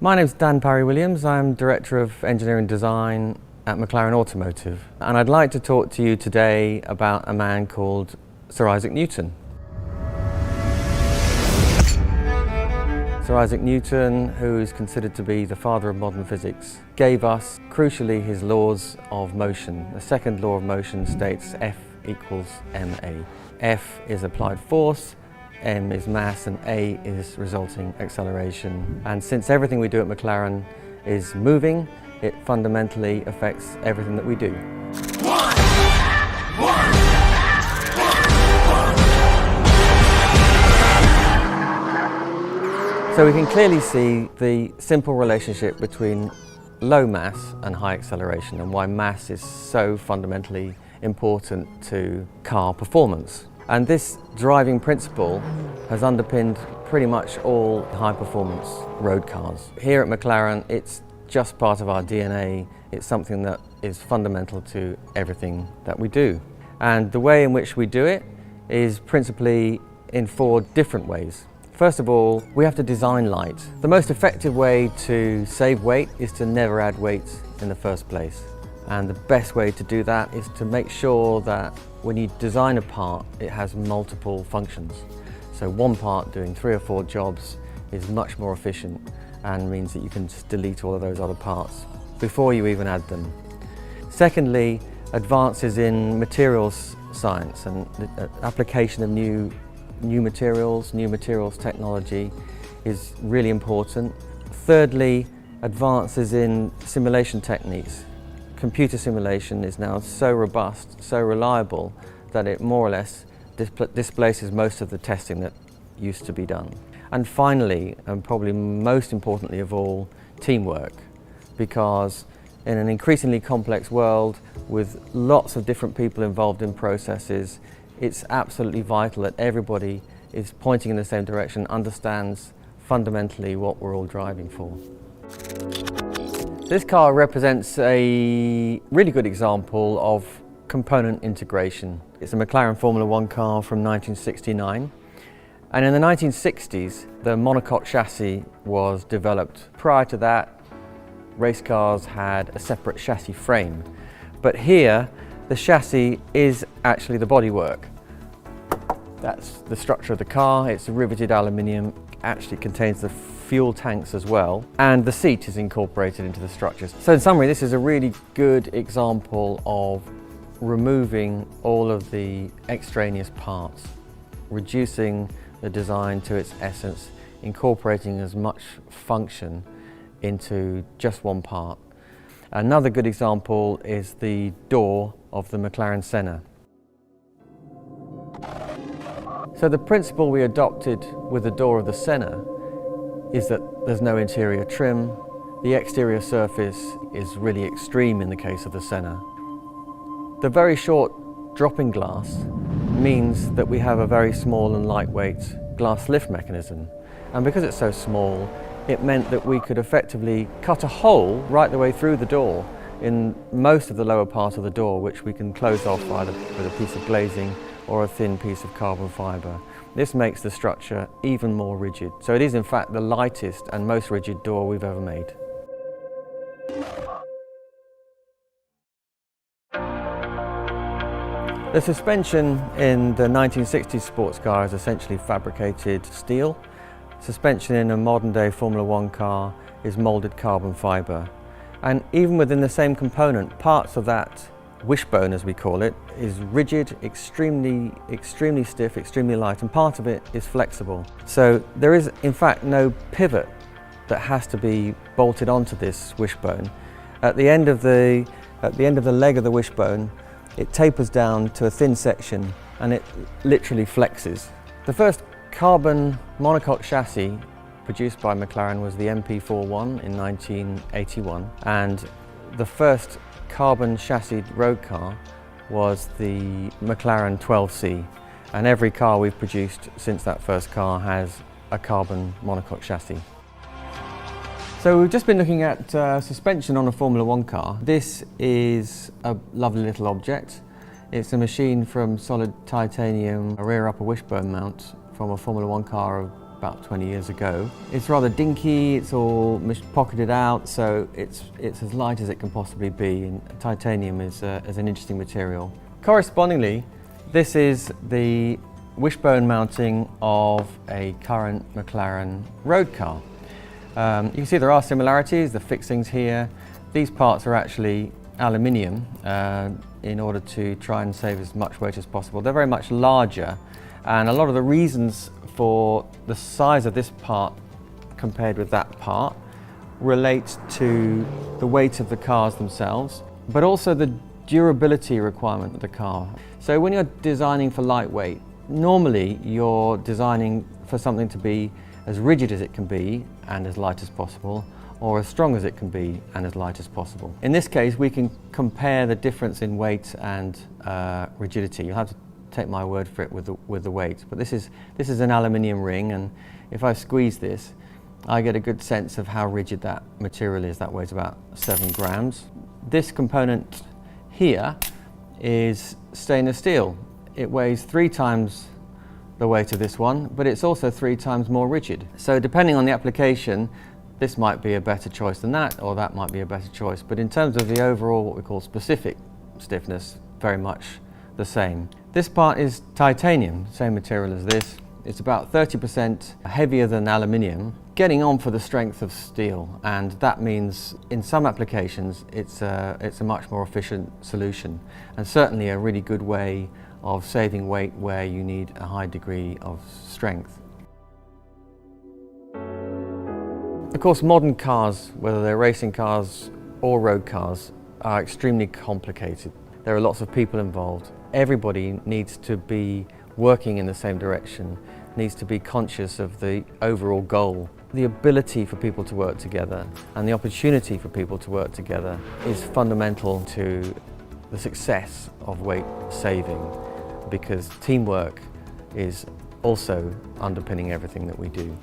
My name's Dan Parry-Williams. I'm Director of Engineering Design at McLaren Automotive, and I'd like to talk to you today about a man called Sir Isaac Newton. Sir Isaac Newton, who is considered to be the father of modern physics, gave us, crucially, his laws of motion. The second law of motion states F equals ma. F is applied force, m is mass, and a is resulting acceleration. And since everything we do at McLaren is moving, it fundamentally affects everything that we do. So we can clearly see the simple relationship between low mass and high acceleration, and why mass is so fundamentally important to car performance. And this driving principle has underpinned pretty much all high-performance road cars. Here at McLaren, it's just part of our DNA. It's something that is fundamental to everything that we do. And the way in which we do it is principally in 4 different ways. First of all, we have to design light. The most effective way to save weight is to never add weight in the first place. And the best way to do that is to make sure that when you design a part, it has multiple functions. So one part doing 3 or 4 jobs is much more efficient and means that you can just delete all of those other parts before you even add them. Secondly, advances in materials science and the application of new materials technology is really important. Thirdly, advances in simulation techniques. Computer simulation is now so robust, so reliable, that it more or less displaces most of the testing that used to be done. And finally, and probably most importantly of all, teamwork. Because in an increasingly complex world with lots of different people involved in processes, it's absolutely vital that everybody is pointing in the same direction, understands fundamentally what we're all driving for. This car represents a really good example of component integration. It's a McLaren Formula One car from 1969. And in the 1960s, the monocoque chassis was developed. Prior to that, race cars had a separate chassis frame. But here, the chassis is actually the bodywork. That's the structure of the car. It's riveted aluminium, actually contains the fuel tanks as well, and the seat is incorporated into the structures. So in summary, this is a really good example of removing all of the extraneous parts, reducing the design to its essence, incorporating as much function into just one part. Another good example is the door of the McLaren Senna. So the principle we adopted with the door of the Senna is that there's no interior trim. The exterior surface is really extreme in the case of the Senna. The very short dropping glass means that we have a very small and lightweight glass lift mechanism. And because it's so small, it meant that we could effectively cut a hole right the way through the door in most of the lower part of the door, which we can close off either with a piece of glazing or a thin piece of carbon fibre. This makes the structure even more rigid. So it is in fact the lightest and most rigid door we've ever made. The suspension in the 1960s sports car is essentially fabricated steel. Suspension in a modern day Formula One car is moulded carbon fibre. And even within the same component, parts of that wishbone, as we call it, is rigid, extremely stiff, extremely light, and part of it is flexible. So there is in fact no pivot that has to be bolted onto this wishbone. At the end of the leg of the wishbone, it tapers down to a thin section and it literally flexes. The first carbon monocoque chassis produced by McLaren was the MP41 in 1981, and the first carbon chassis road car was the McLaren 12C, and every car we've produced since that first car has a carbon monocoque chassis. So we've just been looking at suspension on a Formula One car. This is a lovely little object. It's a machine from solid titanium, a rear upper wishbone mount from a Formula One car of about 20 years ago. It's rather dinky, it's all pocketed out, so it's as light as it can possibly be, and titanium is an interesting material. Correspondingly, this is the wishbone mounting of a current McLaren road car. You can see there are similarities, the fixings here. These parts are actually aluminium in order to try and save as much weight as possible. They're very much larger, and a lot of the reasons for the size of this part compared with that part relate to the weight of the cars themselves, but also the durability requirement of the car. So when you're designing for lightweight, normally you're designing for something to be as rigid as it can be and as light as possible, or as strong as it can be and as light as possible. In this case, we can compare the difference in weight and rigidity. You'll have to take my word for it with the weight, but this is an aluminium ring, and if I squeeze this, I get a good sense of how rigid that material is. That weighs about 7 grams. This component here is stainless steel. It weighs 3 times the weight of this one, but it's also 3 times more rigid. So depending on the application, this might be a better choice than that, or that might be a better choice. But in terms of the overall, what we call specific stiffness, very much the same. This part is titanium, same material as this. It's about 30% heavier than aluminium, getting on for the strength of steel, and that means in some applications it's a much more efficient solution, and certainly a really good way of saving weight where you need a high degree of strength. Of course, modern cars, whether they're racing cars or road cars, are extremely complicated. There are lots of people involved. Everybody needs to be working in the same direction, needs to be conscious of the overall goal. The ability for people to work together and the opportunity for people to work together is fundamental to the success of weight saving, because teamwork is also underpinning everything that we do.